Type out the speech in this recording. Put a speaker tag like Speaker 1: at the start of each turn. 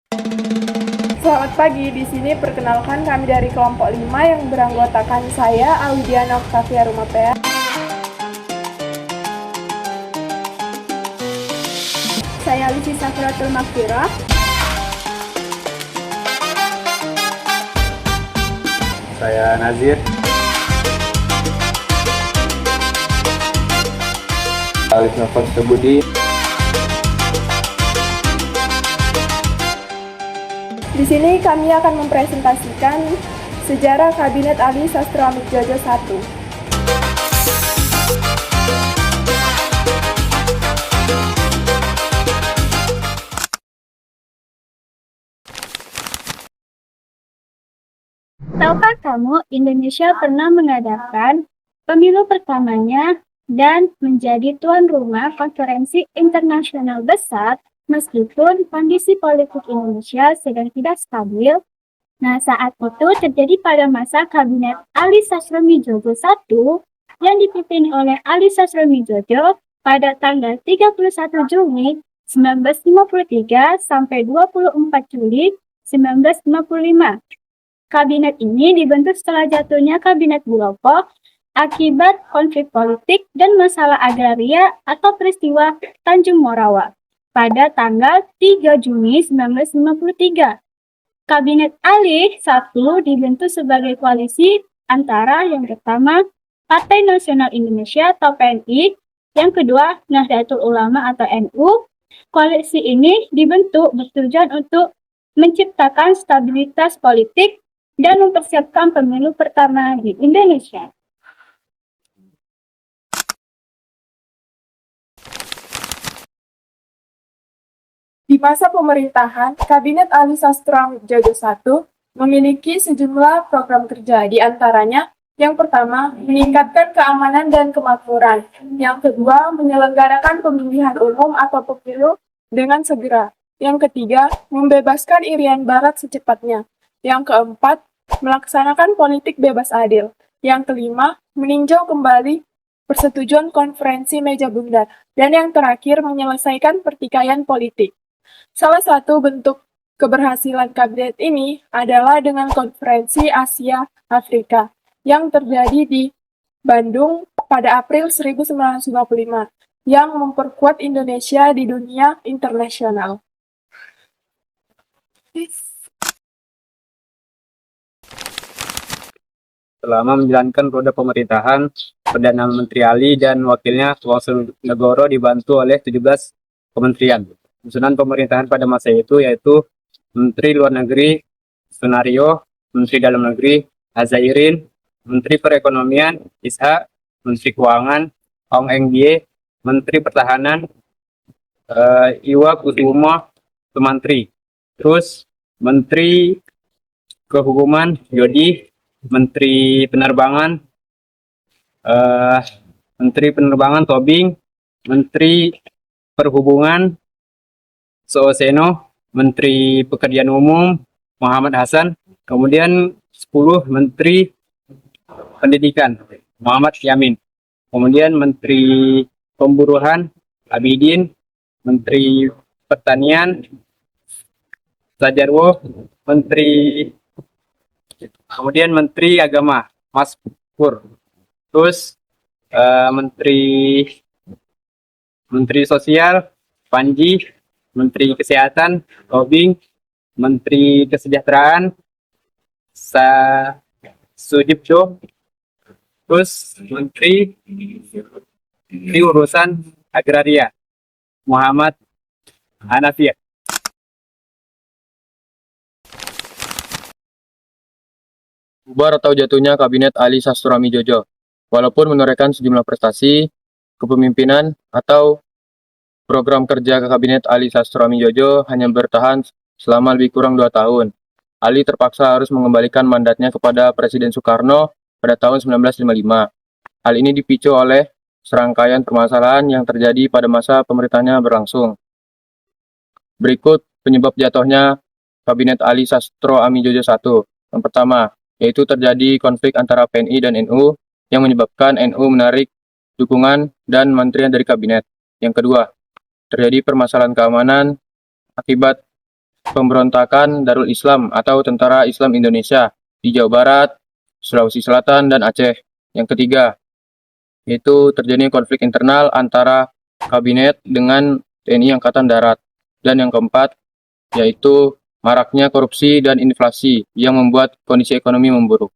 Speaker 1: Selamat pagi, di sini perkenalkan kami dari kelompok 5 yang beranggotakan saya, Audiana Octavia Rumapea. Saya Lisi Safratul Makfirah.
Speaker 2: Saya Nazir. Alif Nafas Sebudi.
Speaker 1: Di sini kami akan mempresentasikan sejarah Kabinet Ali Sastroamidjojo I.
Speaker 3: Tahukah kamu Indonesia pernah mengadakan pemilu pertamanya dan menjadi tuan rumah konferensi internasional besar meskipun kondisi politik Indonesia sedang tidak stabil? Nah, saat itu terjadi pada masa Kabinet Ali Sastroamidjojo I yang dipimpin oleh Ali Sastroamidjojo pada tanggal 31 Juli 1953 sampai 24 Juli 1955. Kabinet ini dibentuk setelah jatuhnya Kabinet Muldoko akibat konflik politik dan masalah agraria atau peristiwa Tanjung Morawa pada tanggal 3 Juni 1953. Kabinet Ali I dibentuk sebagai koalisi antara yang pertama Partai Nasional Indonesia atau PNI, yang kedua Nahdlatul Ulama atau NU. Koalisi ini dibentuk bertujuan untuk menciptakan stabilitas politik dan mempersiapkan pemilu pertama di Indonesia.
Speaker 1: Di masa pemerintahan, Kabinet Ali Sastroamidjojo I memiliki sejumlah program kerja, di antaranya yang pertama, meningkatkan keamanan dan kemakmuran. Yang kedua, menyelenggarakan pemilihan umum atau pemilu dengan segera. Yang ketiga, membebaskan Irian Barat secepatnya. Yang keempat, melaksanakan politik bebas adil. Yang kelima, meninjau kembali persetujuan konferensi meja bundar. Dan yang terakhir, menyelesaikan pertikaian politik. Salah satu bentuk keberhasilan kabinet ini adalah dengan konferensi Asia-Afrika yang terjadi di Bandung pada April 1955 yang memperkuat Indonesia di dunia internasional.
Speaker 2: Selama menjalankan roda pemerintahan, Perdana Menteri Ali dan wakilnya Sulawesi Negoro dibantu oleh 17 kementerian. Susunan pemerintahan pada masa itu yaitu Menteri Luar Negeri Sunario, Menteri Dalam Negeri Azairin, Menteri Perekonomian Ishak, Menteri Keuangan Ong Eng Bie, Menteri Pertahanan Iwa Kusumo Sumantri, terus Menteri Kehukuman Yodi, Menteri Penerbangan Tobing, Menteri Perhubungan Sooseno, Menteri Pekerjaan Umum Muhammad Hasan, kemudian 10 Menteri Pendidikan Muhammad Yamin, kemudian Menteri Pemburuan Abidin, Menteri Pertanian Sajarwo, kemudian Menteri Agama Mas Pur, terus Menteri Sosial Panji, Menteri Kesehatan Tobing, Menteri Kesejahteraan Sudipjo, terus Menteri Urusan Agraria Muhammad Hanafiah.
Speaker 4: Bubar atau jatuhnya Kabinet Ali Sastroamidjojo. Walaupun menorehkan sejumlah prestasi, kepemimpinan, atau program kerja Kabinet Ali Sastroamidjojo hanya bertahan selama lebih kurang 2 tahun. Ali terpaksa harus mengembalikan mandatnya kepada Presiden Soekarno pada tahun 1955. Hal ini dipicu oleh serangkaian permasalahan yang terjadi pada masa pemerintahnya berlangsung. Berikut penyebab jatuhnya Kabinet Ali Sastroamidjojo I. Yang pertama, yaitu terjadi konflik antara PNI dan NU yang menyebabkan NU menarik dukungan dan menterian dari kabinet. Yang kedua, terjadi permasalahan keamanan akibat pemberontakan Darul Islam atau Tentara Islam Indonesia di Jawa Barat, Sulawesi Selatan, dan Aceh. Yang ketiga, yaitu terjadi konflik internal antara kabinet dengan TNI Angkatan Darat. Dan yang keempat, yaitu maraknya korupsi dan inflasi yang membuat kondisi ekonomi memburuk.